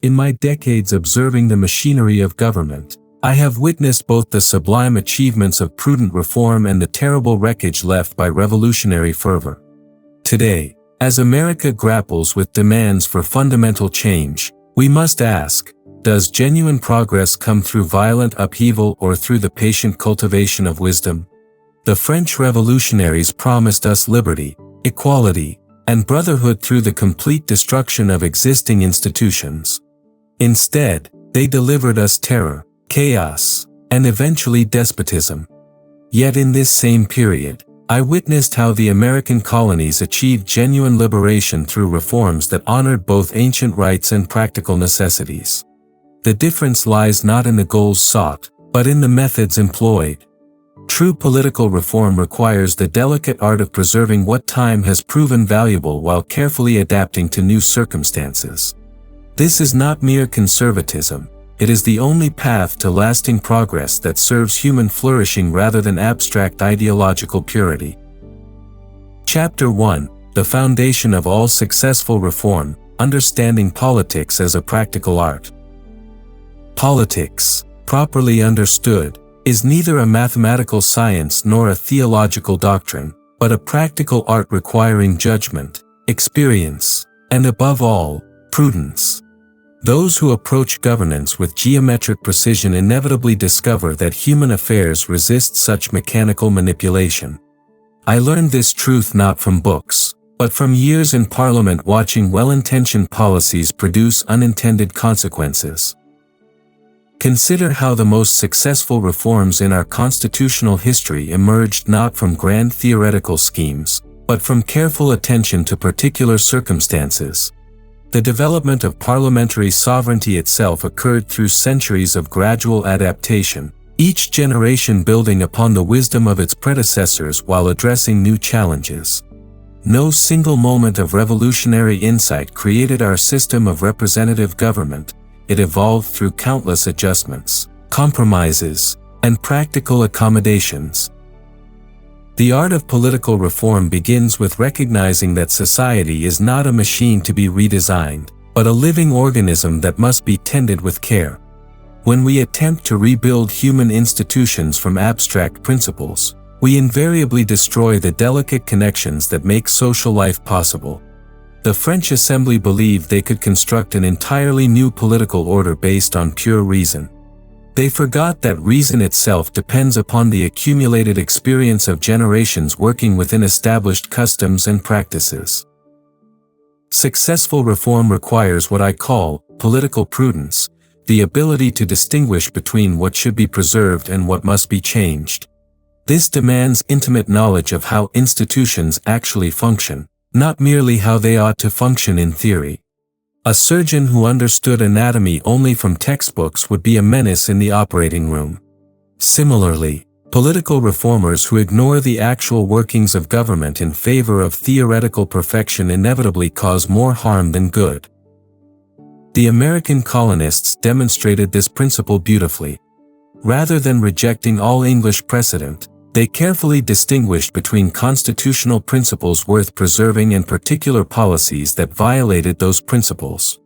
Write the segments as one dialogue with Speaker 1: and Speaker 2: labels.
Speaker 1: In my decades observing the machinery of government, I have witnessed both the sublime achievements of prudent reform and the terrible wreckage left by revolutionary fervor. Today, as America grapples with demands for fundamental change, we must ask, does genuine progress come through violent upheaval or through the patient cultivation of wisdom? The French revolutionaries promised us liberty, equality, and brotherhood through the complete destruction of existing institutions. Instead, they delivered us terror, chaos, and eventually despotism. Yet in this same period, I witnessed how the American colonies achieved genuine liberation through reforms that honored both ancient rights and practical necessities. The difference lies not in the goals sought, but in the methods employed. True political reform requires the delicate art of preserving what time has proven valuable while carefully adapting to new circumstances. This is not mere conservatism, it is the only path to lasting progress that serves human flourishing rather than abstract ideological purity. Chapter 1: The Foundation of All Successful Reform, Understanding Politics as a Practical Art. Politics, properly understood, is neither a mathematical science nor a theological doctrine, but a practical art requiring judgment, experience, and above all, prudence. Those who approach governance with geometric precision inevitably discover that human affairs resist such mechanical manipulation. I learned this truth not from books, but from years in Parliament watching well-intentioned policies produce unintended consequences. Consider how the most successful reforms in our constitutional history emerged not from grand theoretical schemes, but from careful attention to particular circumstances. The development of parliamentary sovereignty itself occurred through centuries of gradual adaptation, each generation building upon the wisdom of its predecessors while addressing new challenges. No single moment of revolutionary insight created our system of representative government. It evolved through countless adjustments, compromises, and practical accommodations. The art of political reform begins with recognizing that society is not a machine to be redesigned, but a living organism that must be tended with care. When we attempt to rebuild human institutions from abstract principles, we invariably destroy the delicate connections that make social life possible. The French Assembly believed they could construct an entirely new political order based on pure reason. They forgot that reason itself depends upon the accumulated experience of generations working within established customs and practices. Successful reform requires what I call political prudence, the ability to distinguish between what should be preserved and what must be changed. This demands intimate knowledge of how institutions actually function, not merely how they ought to function in theory. A surgeon who understood anatomy only from textbooks would be a menace in the operating room. Similarly, political reformers who ignore the actual workings of government in favor of theoretical perfection inevitably cause more harm than good. The American colonists demonstrated this principle beautifully. Rather than rejecting all English precedent, they carefully distinguished between constitutional principles worth preserving and particular policies that violated those principles.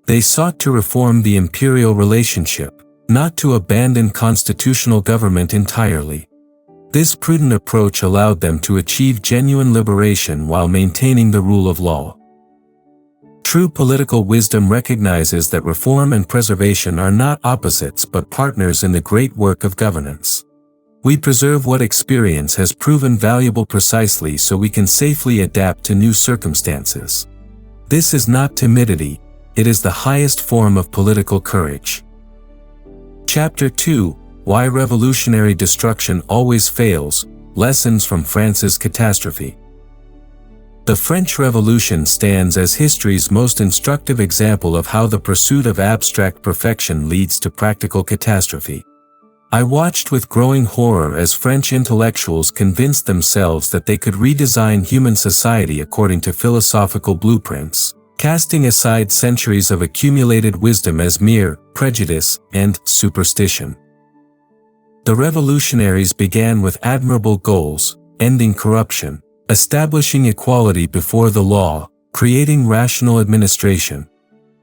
Speaker 1: They sought to reform the imperial relationship, not to abandon constitutional government entirely. This prudent approach allowed them to achieve genuine liberation while maintaining the rule of law. True political wisdom recognizes that reform and preservation are not opposites but partners in the great work of governance. We preserve what experience has proven valuable precisely so we can safely adapt to new circumstances. This is not timidity, it is the highest form of political courage. Chapter 2: Why Revolutionary Destruction Always Fails, Lessons from France's Catastrophe. The French Revolution stands as history's most instructive example of how the pursuit of abstract perfection leads to practical catastrophe. I watched with growing horror as French intellectuals convinced themselves that they could redesign human society according to philosophical blueprints, casting aside centuries of accumulated wisdom as mere prejudice and superstition. The revolutionaries began with admirable goals: ending corruption, establishing equality before the law, creating rational administration.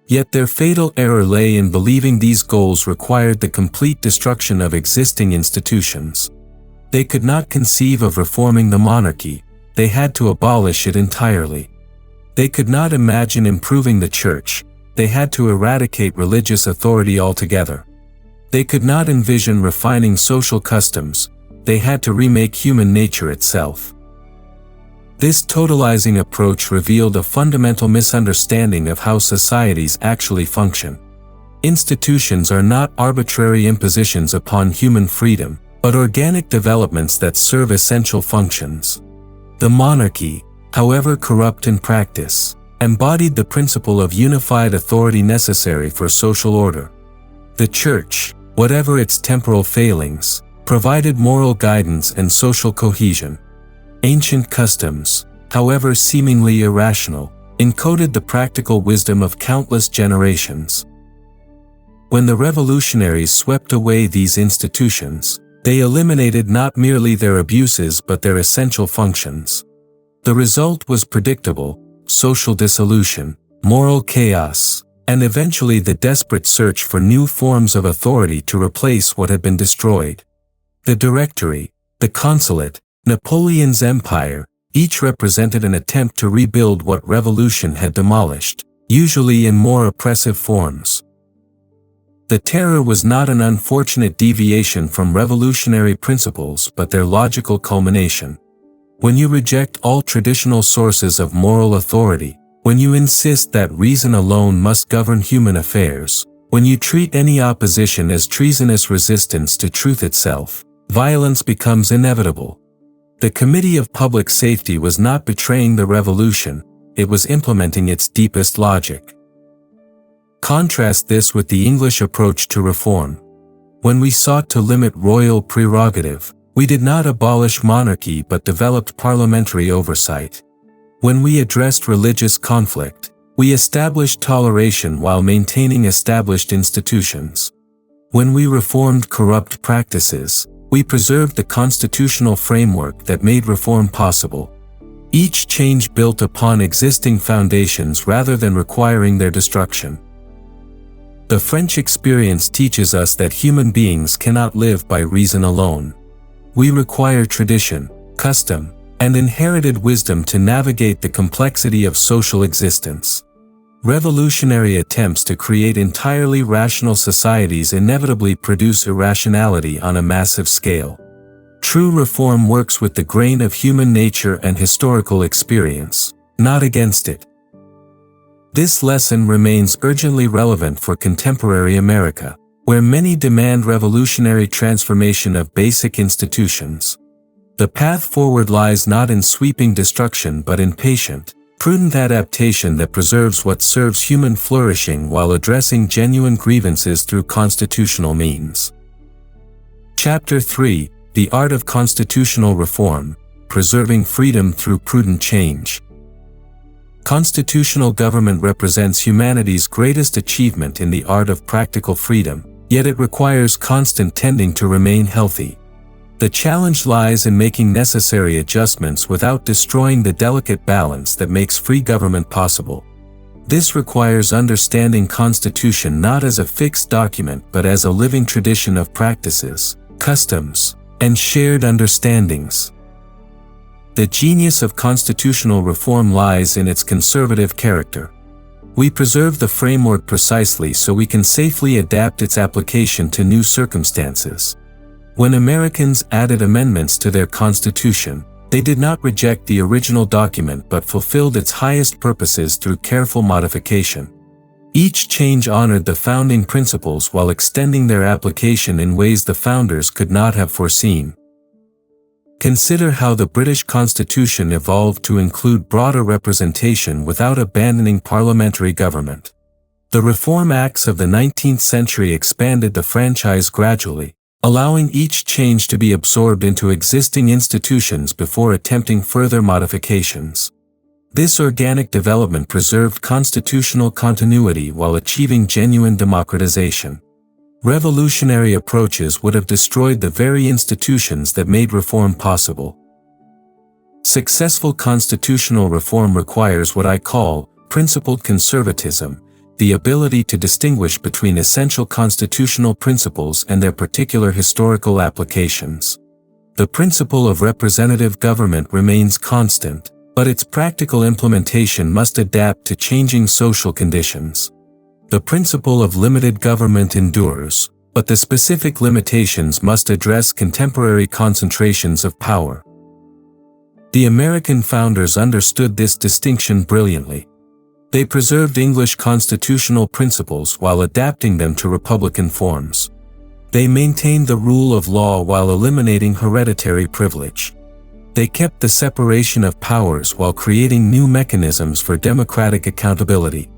Speaker 1: Yet their fatal error lay in believing these goals required the complete destruction of existing institutions. They could not conceive of reforming the monarchy, they had to abolish it entirely. They could not imagine improving the church, they had to eradicate religious authority altogether. They could not envision refining social customs, they had to remake human nature itself. This totalizing approach revealed a fundamental misunderstanding of how societies actually function. Institutions are not arbitrary impositions upon human freedom, but organic developments that serve essential functions. The monarchy, however corrupt in practice, embodied the principle of unified authority necessary for social order. The church, whatever its temporal failings, provided moral guidance and social cohesion. Ancient customs, however seemingly irrational, encoded the practical wisdom of countless generations. When the revolutionaries swept away these institutions, they eliminated not merely their abuses but their essential functions. The result was predictable: social dissolution, moral chaos, and eventually the desperate search for new forms of authority to replace what had been destroyed. The Directory, the Consulate, Napoleon's empire, each represented an attempt to rebuild what revolution had demolished, usually in more oppressive forms. The terror was not an unfortunate deviation from revolutionary principles but their logical culmination. When you reject all traditional sources of moral authority, when you insist that reason alone must govern human affairs, when you treat any opposition as treasonous resistance to truth itself, violence becomes inevitable. The Committee of Public Safety was not betraying the revolution, it was implementing its deepest logic. Contrast this with the English approach to reform. When we sought to limit royal prerogative, we did not abolish monarchy but developed parliamentary oversight. When we addressed religious conflict, we established toleration while maintaining established institutions. When we reformed corrupt practices, we preserved the constitutional framework that made reform possible. Each change built upon existing foundations rather than requiring their destruction. The French experience teaches us that human beings cannot live by reason alone. We require tradition, custom, and inherited wisdom to navigate the complexity of social existence. Revolutionary attempts to create entirely rational societies inevitably produce irrationality on a massive scale. True reform works with the grain of human nature and historical experience, not against it. This lesson remains urgently relevant for contemporary America, where many demand revolutionary transformation of basic institutions. The path forward lies not in sweeping destruction but in patient, prudent adaptation that preserves what serves human flourishing while addressing genuine grievances through constitutional means. Chapter 3: The Art of Constitutional Reform, Preserving Freedom Through Prudent Change. Constitutional government represents humanity's greatest achievement in the art of practical freedom, yet it requires constant tending to remain healthy. The challenge lies in making necessary adjustments without destroying the delicate balance that makes free government possible. This requires understanding Constitution not as a fixed document but as a living tradition of practices, customs, and shared understandings. The genius of constitutional reform lies in its conservative character. We preserve the framework precisely so we can safely adapt its application to new circumstances. When Americans added amendments to their Constitution, they did not reject the original document but fulfilled its highest purposes through careful modification. Each change honored the founding principles while extending their application in ways the founders could not have foreseen. Consider how the British Constitution evolved to include broader representation without abandoning parliamentary government. The Reform Acts of the 19th century expanded the franchise gradually, allowing each change to be absorbed into existing institutions before attempting further modifications. This organic development preserved constitutional continuity while achieving genuine democratization. Revolutionary approaches would have destroyed the very institutions that made reform possible. Successful constitutional reform requires what I call principled conservatism, the ability to distinguish between essential constitutional principles and their particular historical applications. The principle of representative government remains constant, but its practical implementation must adapt to changing social conditions. The principle of limited government endures, but the specific limitations must address contemporary concentrations of power. The American founders understood this distinction brilliantly. They preserved English constitutional principles while adapting them to republican forms. They maintained the rule of law while eliminating hereditary privilege. They kept the separation of powers while creating new mechanisms for democratic accountability.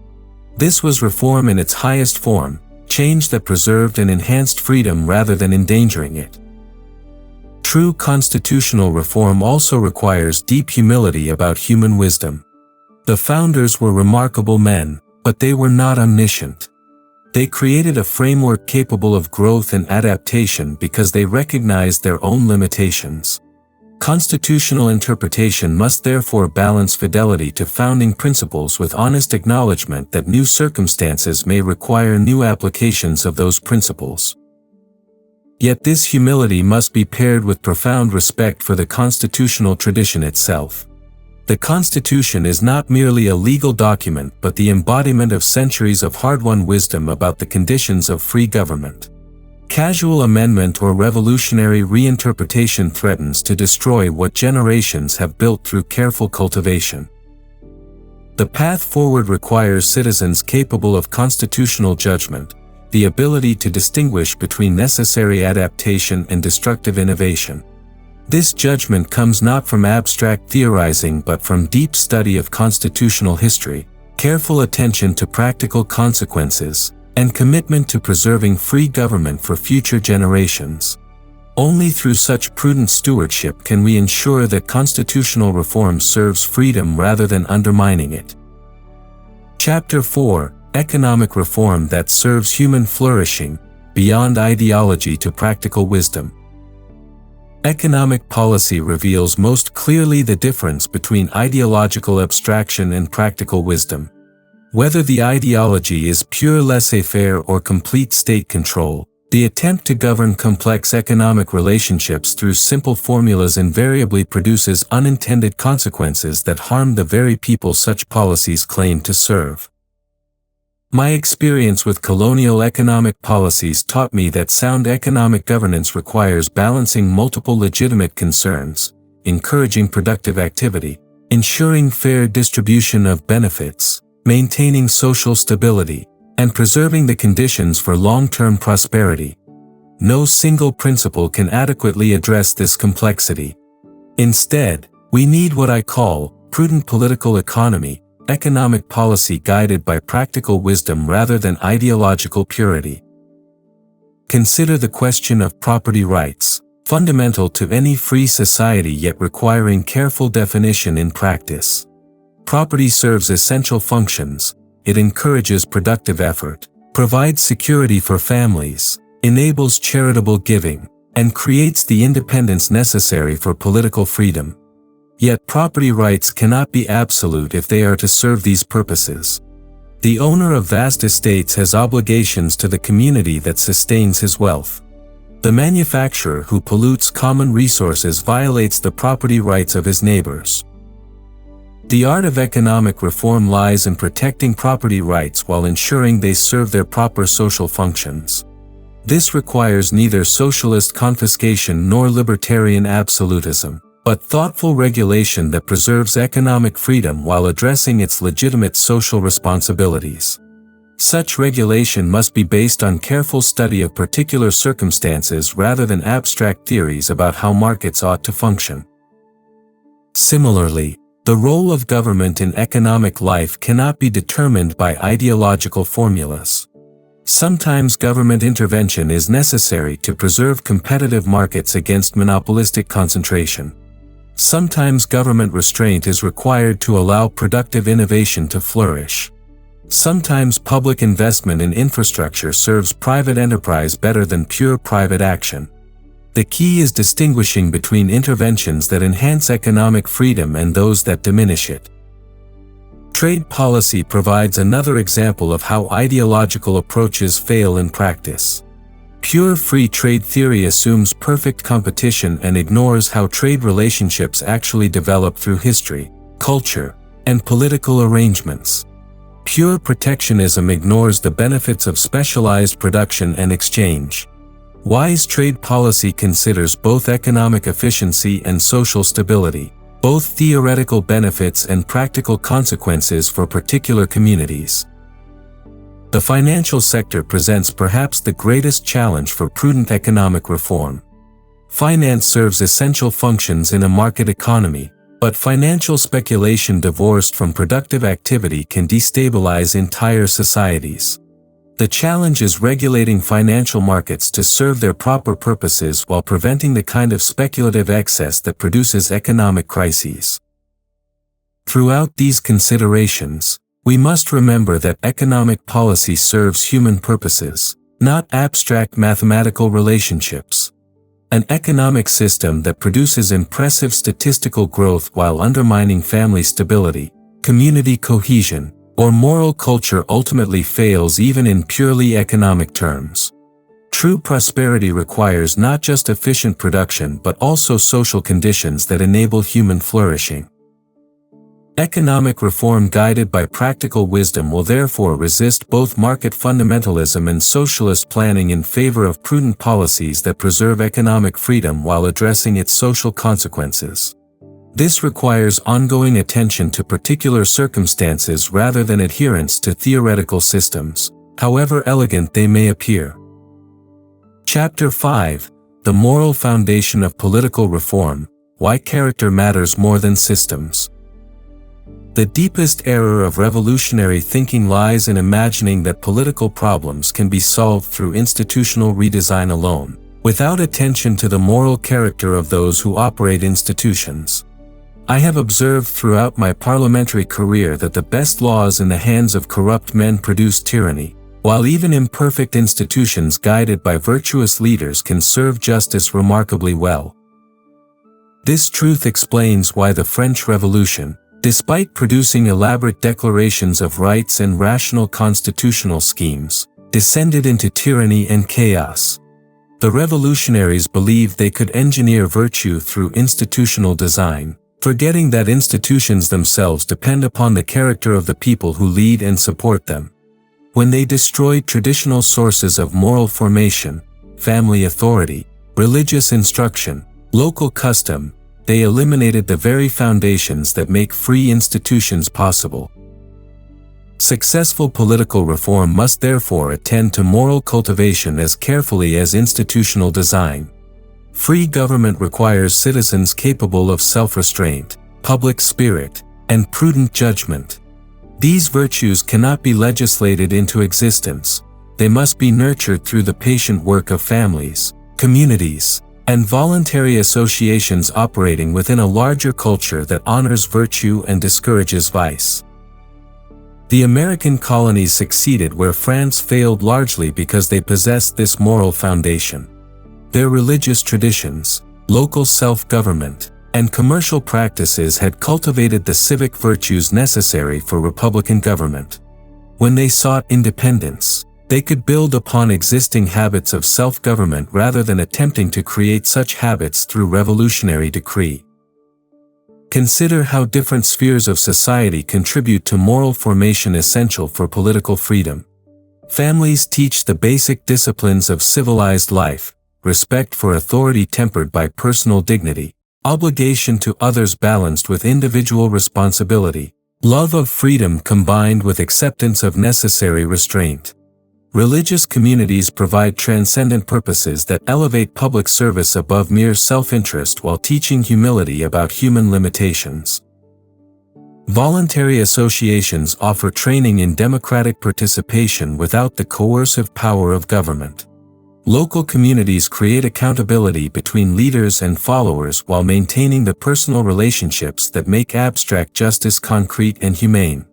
Speaker 1: This was reform in its highest form, change that preserved and enhanced freedom rather than endangering it. True constitutional reform also requires deep humility about human wisdom. The founders were remarkable men, but they were not omniscient. They created a framework capable of growth and adaptation because they recognized their own limitations. Constitutional interpretation must therefore balance fidelity to founding principles with honest acknowledgement that new circumstances may require new applications of those principles. Yet this humility must be paired with profound respect for the constitutional tradition itself. The Constitution is not merely a legal document but the embodiment of centuries of hard-won wisdom about the conditions of free government. Casual amendment or revolutionary reinterpretation threatens to destroy what generations have built through careful cultivation. The path forward requires citizens capable of constitutional judgment, the ability to distinguish between necessary adaptation and destructive innovation. This judgment comes not from abstract theorizing but from deep study of constitutional history, careful attention to practical consequences, and commitment to preserving free government for future generations. Only through such prudent stewardship can we ensure that constitutional reform serves freedom rather than undermining it. Chapter 4: Economic Reform that Serves Human Flourishing, Beyond Ideology to Practical Wisdom. Economic policy reveals most clearly the difference between ideological abstraction and practical wisdom. Whether the ideology is pure laissez-faire or complete state control, the attempt to govern complex economic relationships through simple formulas invariably produces unintended consequences that harm the very people such policies claim to serve. My experience with colonial economic policies taught me that sound economic governance requires balancing multiple legitimate concerns, encouraging productive activity, ensuring fair distribution of benefits, maintaining social stability, and preserving the conditions for long-term prosperity. No single principle can adequately address this complexity. Instead, we need what I call prudent political economy, economic policy guided by practical wisdom rather than ideological purity. Consider the question of property rights, fundamental to any free society yet requiring careful definition in practice. Property serves essential functions, it encourages productive effort, provides security for families, enables charitable giving, and creates the independence necessary for political freedom. Yet property rights cannot be absolute if they are to serve these purposes. The owner of vast estates has obligations to the community that sustains his wealth. The manufacturer who pollutes common resources violates the property rights of his neighbors. The art of economic reform lies in protecting property rights while ensuring they serve their proper social functions. This requires neither socialist confiscation nor libertarian absolutism, but thoughtful regulation that preserves economic freedom while addressing its legitimate social responsibilities. Such regulation must be based on careful study of particular circumstances rather than abstract theories about how markets ought to function. Similarly, the role of government in economic life cannot be determined by ideological formulas. Sometimes government intervention is necessary to preserve competitive markets against monopolistic concentration. Sometimes government restraint is required to allow productive innovation to flourish. Sometimes public investment in infrastructure serves private enterprise better than pure private action. The key is distinguishing between interventions that enhance economic freedom and those that diminish it. Trade policy provides another example of how ideological approaches fail in practice. Pure free trade theory assumes perfect competition and ignores how trade relationships actually develop through history, culture, and political arrangements. Pure protectionism ignores the benefits of specialized production and exchange. Wise trade policy considers both economic efficiency and social stability, both theoretical benefits and practical consequences for particular communities. The financial sector presents perhaps the greatest challenge for prudent economic reform. Finance serves essential functions in a market economy, but financial speculation divorced from productive activity can destabilize entire societies. The challenge is regulating financial markets to serve their proper purposes while preventing the kind of speculative excess that produces economic crises. Throughout these considerations, we must remember that economic policy serves human purposes, not abstract mathematical relationships. An economic system that produces impressive statistical growth while undermining family stability, community cohesion, or moral culture ultimately fails even in purely economic terms. True prosperity requires not just efficient production but also social conditions that enable human flourishing. Economic reform guided by practical wisdom will therefore resist both market fundamentalism and socialist planning in favor of prudent policies that preserve economic freedom while addressing its social consequences. This requires ongoing attention to particular circumstances rather than adherence to theoretical systems, however elegant they may appear. Chapter 5: The Moral Foundation of Political Reform: Why Character Matters More Than Systems. The deepest error of revolutionary thinking lies in imagining that political problems can be solved through institutional redesign alone, without attention to the moral character of those who operate institutions. I have observed throughout my parliamentary career that the best laws in the hands of corrupt men produce tyranny, while even imperfect institutions guided by virtuous leaders can serve justice remarkably well. This truth explains why the French Revolution, despite producing elaborate declarations of rights and rational constitutional schemes, descended into tyranny and chaos. The revolutionaries believed they could engineer virtue through institutional design, forgetting that institutions themselves depend upon the character of the people who lead and support them. When they destroyed traditional sources of moral formation, family authority, religious instruction, local custom, they eliminated the very foundations that make free institutions possible. Successful political reform must therefore attend to moral cultivation as carefully as institutional design. Free government requires citizens capable of self-restraint, public spirit, and prudent judgment. These virtues cannot be legislated into existence. They must be nurtured through the patient work of families, communities, and voluntary associations operating within a larger culture that honors virtue and discourages vice. The American colonies succeeded where France failed largely because they possessed this moral foundation. Their religious traditions, local self-government, and commercial practices had cultivated the civic virtues necessary for republican government. When they sought independence, they could build upon existing habits of self-government rather than attempting to create such habits through revolutionary decree. Consider how different spheres of society contribute to moral formation essential for political freedom. Families teach the basic disciplines of civilized life: respect for authority tempered by personal dignity, obligation to others balanced with individual responsibility, love of freedom combined with acceptance of necessary restraint. Religious communities provide transcendent purposes that elevate public service above mere self-interest while teaching humility about human limitations. Voluntary associations offer training in democratic participation without the coercive power of government. Local communities create accountability between leaders and followers while maintaining the personal relationships that make abstract justice concrete and humane.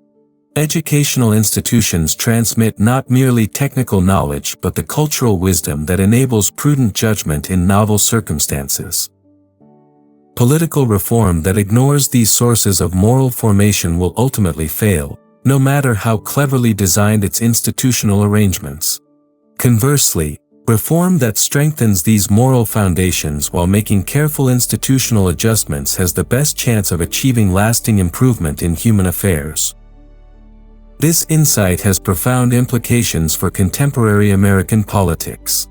Speaker 1: Educational institutions transmit not merely technical knowledge but the cultural wisdom that enables prudent judgment in novel circumstances. Political reform that ignores these sources of moral formation will ultimately fail, no matter how cleverly designed its institutional arrangements. Conversely, reform that strengthens these moral foundations while making careful institutional adjustments has the best chance of achieving lasting improvement in human affairs. This insight has profound implications for contemporary American politics.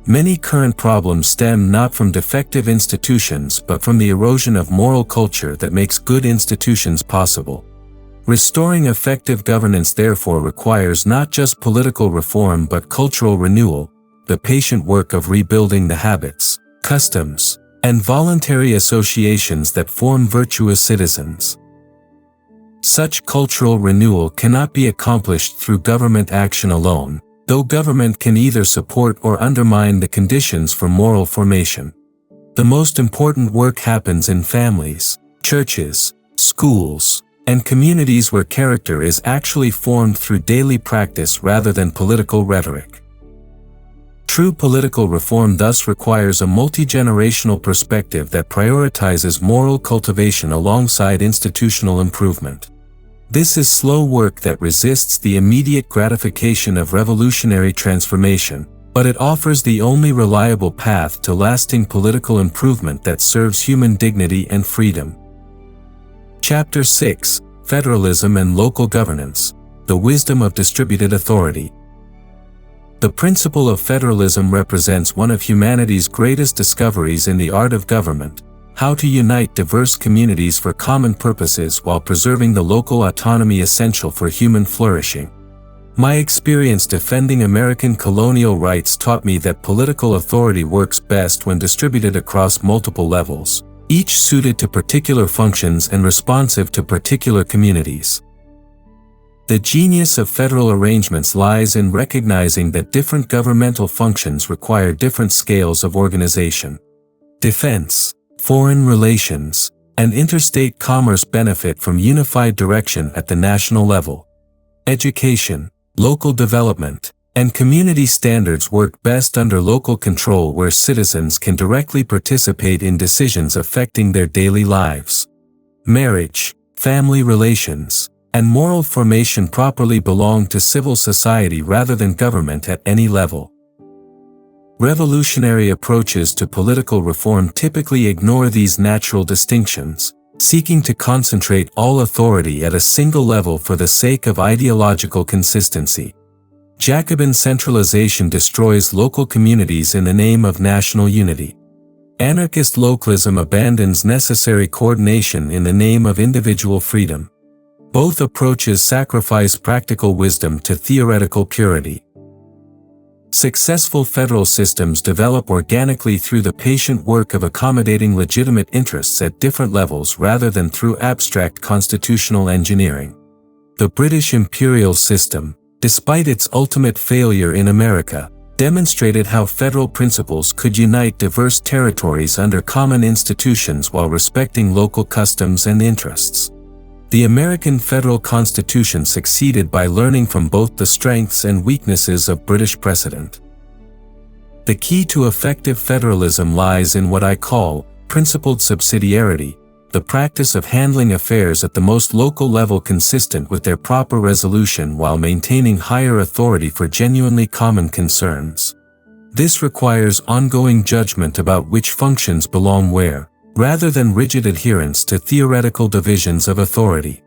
Speaker 1: Many current problems stem not from defective institutions but from the erosion of moral culture that makes good institutions possible. Restoring effective governance therefore requires not just political reform but cultural renewal, the patient work of rebuilding the habits, customs, and voluntary associations that form virtuous citizens. Such cultural renewal cannot be accomplished through government action alone, though government can either support or undermine the conditions for moral formation. The most important work happens in families, churches, schools, and communities where character is actually formed through daily practice rather than political rhetoric. True political reform thus requires a multi-generational perspective that prioritizes moral cultivation alongside institutional improvement. This is slow work that resists the immediate gratification of revolutionary transformation, but it offers the only reliable path to lasting political improvement that serves human dignity and freedom. Chapter 6: Federalism and Local Governance: The Wisdom of Distributed Authority. The principle of federalism represents one of humanity's greatest discoveries in the art of government: how to unite diverse communities for common purposes while preserving the local autonomy essential for human flourishing. My experience defending American colonial rights taught me that political authority works best when distributed across multiple levels, each suited to particular functions and responsive to particular communities. The genius of federal arrangements lies in recognizing that different governmental functions require different scales of organization. Defense, foreign relations, and interstate commerce benefit from unified direction at the national level. Education, local development, and community standards work best under local control where citizens can directly participate in decisions affecting their daily lives. Marriage, family relations, and moral formation properly belong to civil society rather than government at any level. Revolutionary approaches to political reform typically ignore these natural distinctions, seeking to concentrate all authority at a single level for the sake of ideological consistency. Jacobin centralization destroys local communities in the name of national unity. Anarchist localism abandons necessary coordination in the name of individual freedom. Both approaches sacrifice practical wisdom to theoretical purity. Successful federal systems develop organically through the patient work of accommodating legitimate interests at different levels rather than through abstract constitutional engineering. The British imperial system, despite its ultimate failure in America, demonstrated how federal principles could unite diverse territories under common institutions while respecting local customs and interests. The American federal Constitution succeeded by learning from both the strengths and weaknesses of British precedent. The key to effective federalism lies in what I call principled subsidiarity, the practice of handling affairs at the most local level consistent with their proper resolution while maintaining higher authority for genuinely common concerns. This requires ongoing judgment about which functions belong where, rather than rigid adherence to theoretical divisions of authority.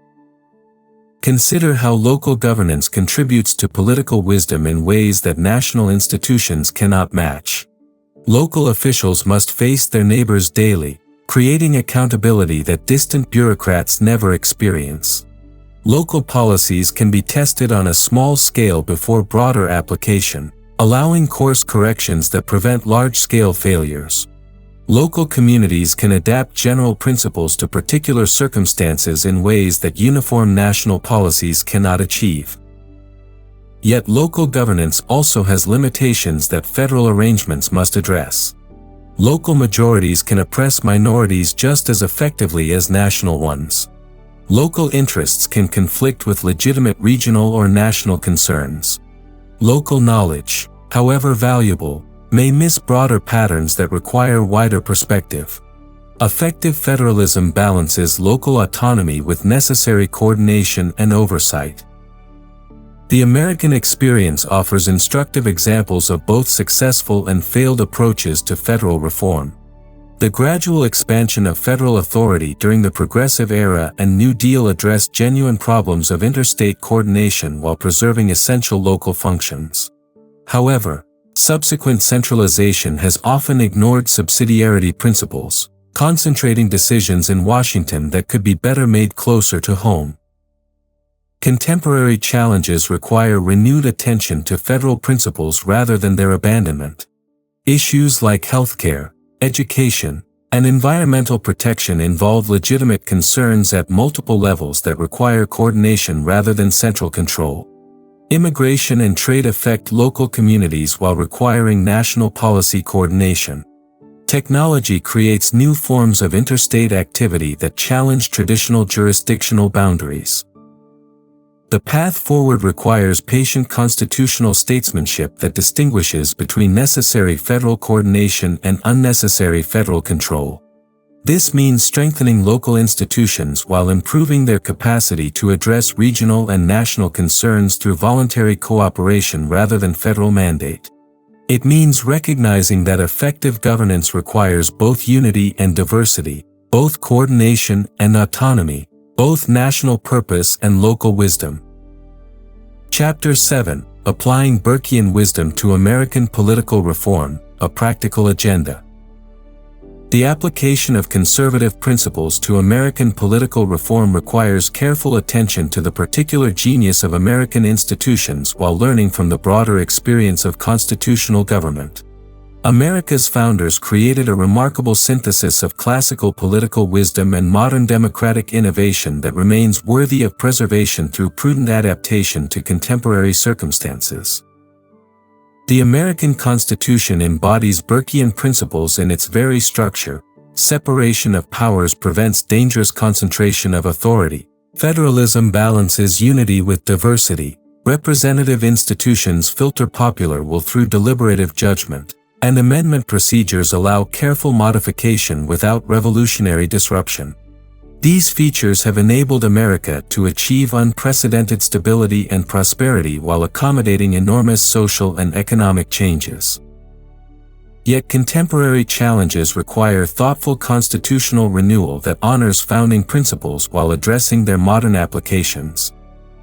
Speaker 1: Consider how local governance contributes to political wisdom in ways that national institutions cannot match. Local officials must face their neighbors daily, creating accountability that distant bureaucrats never experience. Local policies can be tested on a small scale before broader application, allowing course corrections that prevent large-scale failures. Local communities can adapt general principles to particular circumstances in ways that uniform national policies cannot achieve. Yet local governance also has limitations that federal arrangements must address. Local majorities can oppress minorities just as effectively as national ones. Local interests can conflict with legitimate regional or national concerns. Local knowledge, however valuable, may miss broader patterns that require wider perspective. Effective federalism balances local autonomy with necessary coordination and oversight. The American experience offers instructive examples of both successful and failed approaches to federal reform. The gradual expansion of federal authority during the Progressive Era and New Deal addressed genuine problems of interstate coordination while preserving essential local functions. However, subsequent centralization has often ignored subsidiarity principles, concentrating decisions in Washington that could be better made closer to home. Contemporary challenges require renewed attention to federal principles rather than their abandonment. Issues like healthcare, education, and environmental protection involve legitimate concerns at multiple levels that require coordination rather than central control. Immigration and trade affect local communities while requiring national policy coordination. Technology creates new forms of interstate activity that challenge traditional jurisdictional boundaries. The path forward requires patient constitutional statesmanship that distinguishes between necessary federal coordination and unnecessary federal control. This means strengthening local institutions while improving their capacity to address regional and national concerns through voluntary cooperation rather than federal mandate. It means recognizing that effective governance requires both unity and diversity, both coordination and autonomy, both national purpose and local wisdom. Chapter 7: Applying Burkean Wisdom to American Political Reform, A Practical Agenda. The application of conservative principles to American political reform requires careful attention to the particular genius of American institutions while learning from the broader experience of constitutional government. America's founders created a remarkable synthesis of classical political wisdom and modern democratic innovation that remains worthy of preservation through prudent adaptation to contemporary circumstances. The American Constitution embodies Burkean principles in its very structure. Separation of powers prevents dangerous concentration of authority. Federalism balances unity with diversity. Representative institutions filter popular will through deliberative judgment, and amendment procedures allow careful modification without revolutionary disruption. These features have enabled America to achieve unprecedented stability and prosperity while accommodating enormous social and economic changes. Yet contemporary challenges require thoughtful constitutional renewal that honors founding principles while addressing their modern applications.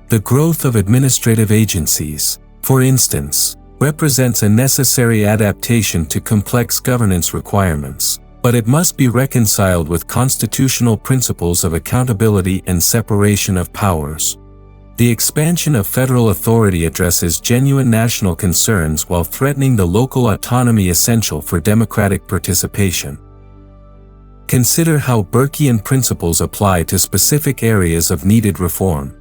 Speaker 1: The growth of administrative agencies, for instance, represents a necessary adaptation to complex governance requirements, but it must be reconciled with constitutional principles of accountability and separation of powers. The expansion of federal authority addresses genuine national concerns while threatening the local autonomy essential for democratic participation. Consider how Burkean principles apply to specific areas of needed reform.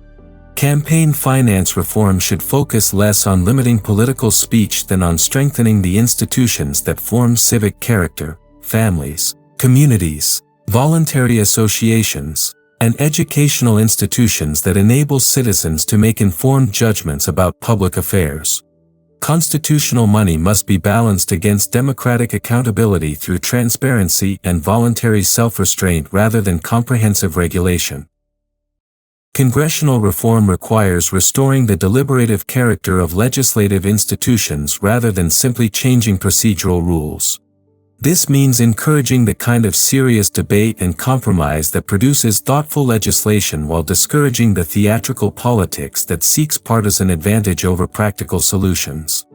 Speaker 1: Campaign finance reform should focus less on limiting political speech than on strengthening the institutions that form civic character, families, communities, voluntary associations, and educational institutions that enable citizens to make informed judgments about public affairs. Constitutional money must be balanced against democratic accountability through transparency and voluntary self-restraint rather than comprehensive regulation. Congressional reform requires restoring the deliberative character of legislative institutions rather than simply changing procedural rules. This means encouraging the kind of serious debate and compromise that produces thoughtful legislation while discouraging the theatrical politics that seeks partisan advantage over practical solutions.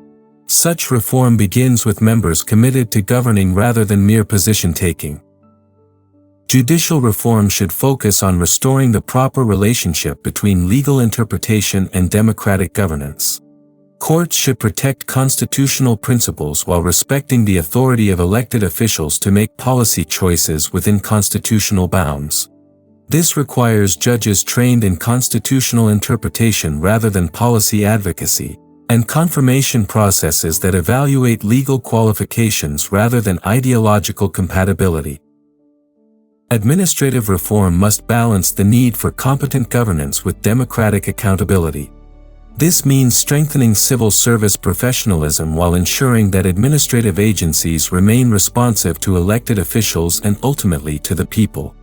Speaker 1: Such reform begins with members committed to governing rather than mere position-taking. Judicial reform should focus on restoring the proper relationship between legal interpretation and democratic governance. Courts should protect constitutional principles while respecting the authority of elected officials to make policy choices within constitutional bounds. This requires judges trained in constitutional interpretation rather than policy advocacy, and confirmation processes that evaluate legal qualifications rather than ideological compatibility. Administrative reform must balance the need for competent governance with democratic accountability. This means strengthening civil service professionalism while ensuring that administrative agencies remain responsive to elected officials and ultimately to the people.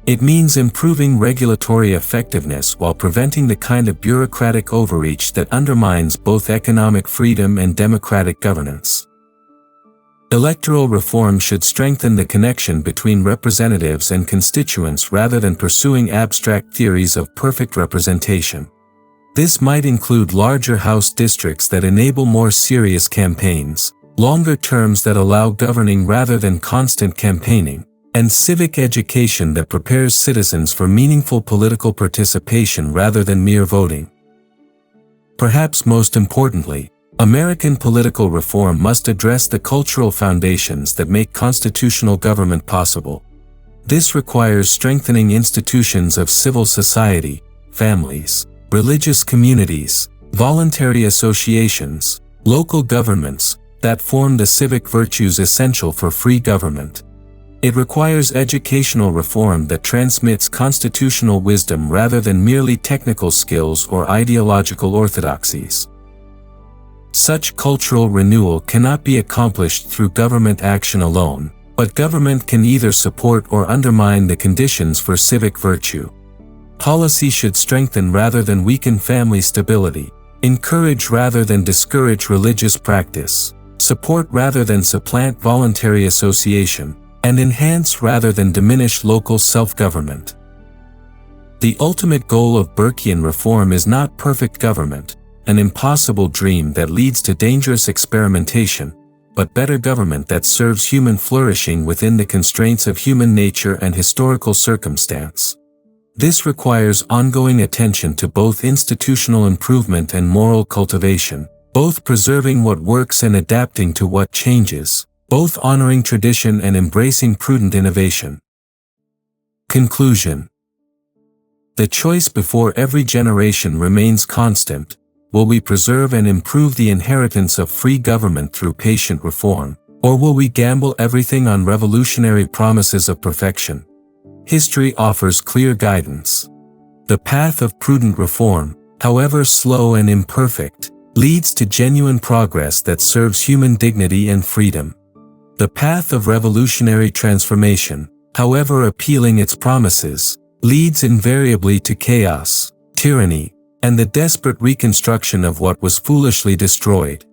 Speaker 1: It means improving regulatory effectiveness while preventing the kind of bureaucratic overreach that undermines both economic freedom and democratic governance. Electoral reform should strengthen the connection between representatives and constituents rather than pursuing abstract theories of perfect representation. This might include larger House districts that enable more serious campaigns, longer terms that allow governing rather than constant campaigning, and civic education that prepares citizens for meaningful political participation rather than mere voting. Perhaps most importantly, American political reform must address the cultural foundations that make constitutional government possible. This requires strengthening institutions of civil society, families, religious communities, voluntary associations, local governments, that form the civic virtues essential for free government. It requires educational reform that transmits constitutional wisdom rather than merely technical skills or ideological orthodoxies. Such cultural renewal cannot be accomplished through government action alone, but government can either support or undermine the conditions for civic virtue. Policy should strengthen rather than weaken family stability, encourage rather than discourage religious practice, support rather than supplant voluntary association, and enhance rather than diminish local self-government. The ultimate goal of Burkean reform is not perfect government, an impossible dream that leads to dangerous experimentation, but better government that serves human flourishing within the constraints of human nature and historical circumstance. This requires ongoing attention to both institutional improvement and moral cultivation, both preserving what works and adapting to what changes, both honoring tradition and embracing prudent innovation. Conclusion. The choice before every generation remains constant. Will we preserve and improve the inheritance of free government through patient reform, or will we gamble everything on revolutionary promises of perfection? History offers clear guidance. The path of prudent reform, however slow and imperfect, leads to genuine progress that serves human dignity and freedom. The path of revolutionary transformation, however appealing its promises, leads invariably to chaos, tyranny, and the desperate reconstruction of what was foolishly destroyed.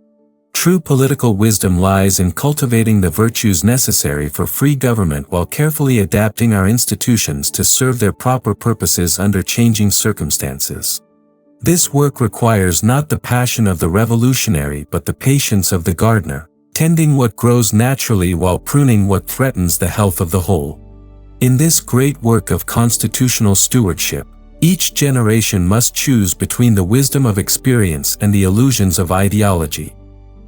Speaker 1: True political wisdom lies in cultivating the virtues necessary for free government while carefully adapting our institutions to serve their proper purposes under changing circumstances. This work requires not the passion of the revolutionary but the patience of the gardener, tending what grows naturally while pruning what threatens the health of the whole. In this great work of constitutional stewardship, each generation must choose between the wisdom of experience and the illusions of ideology.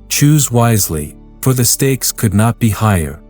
Speaker 1: Choose wisely, for the stakes could not be higher.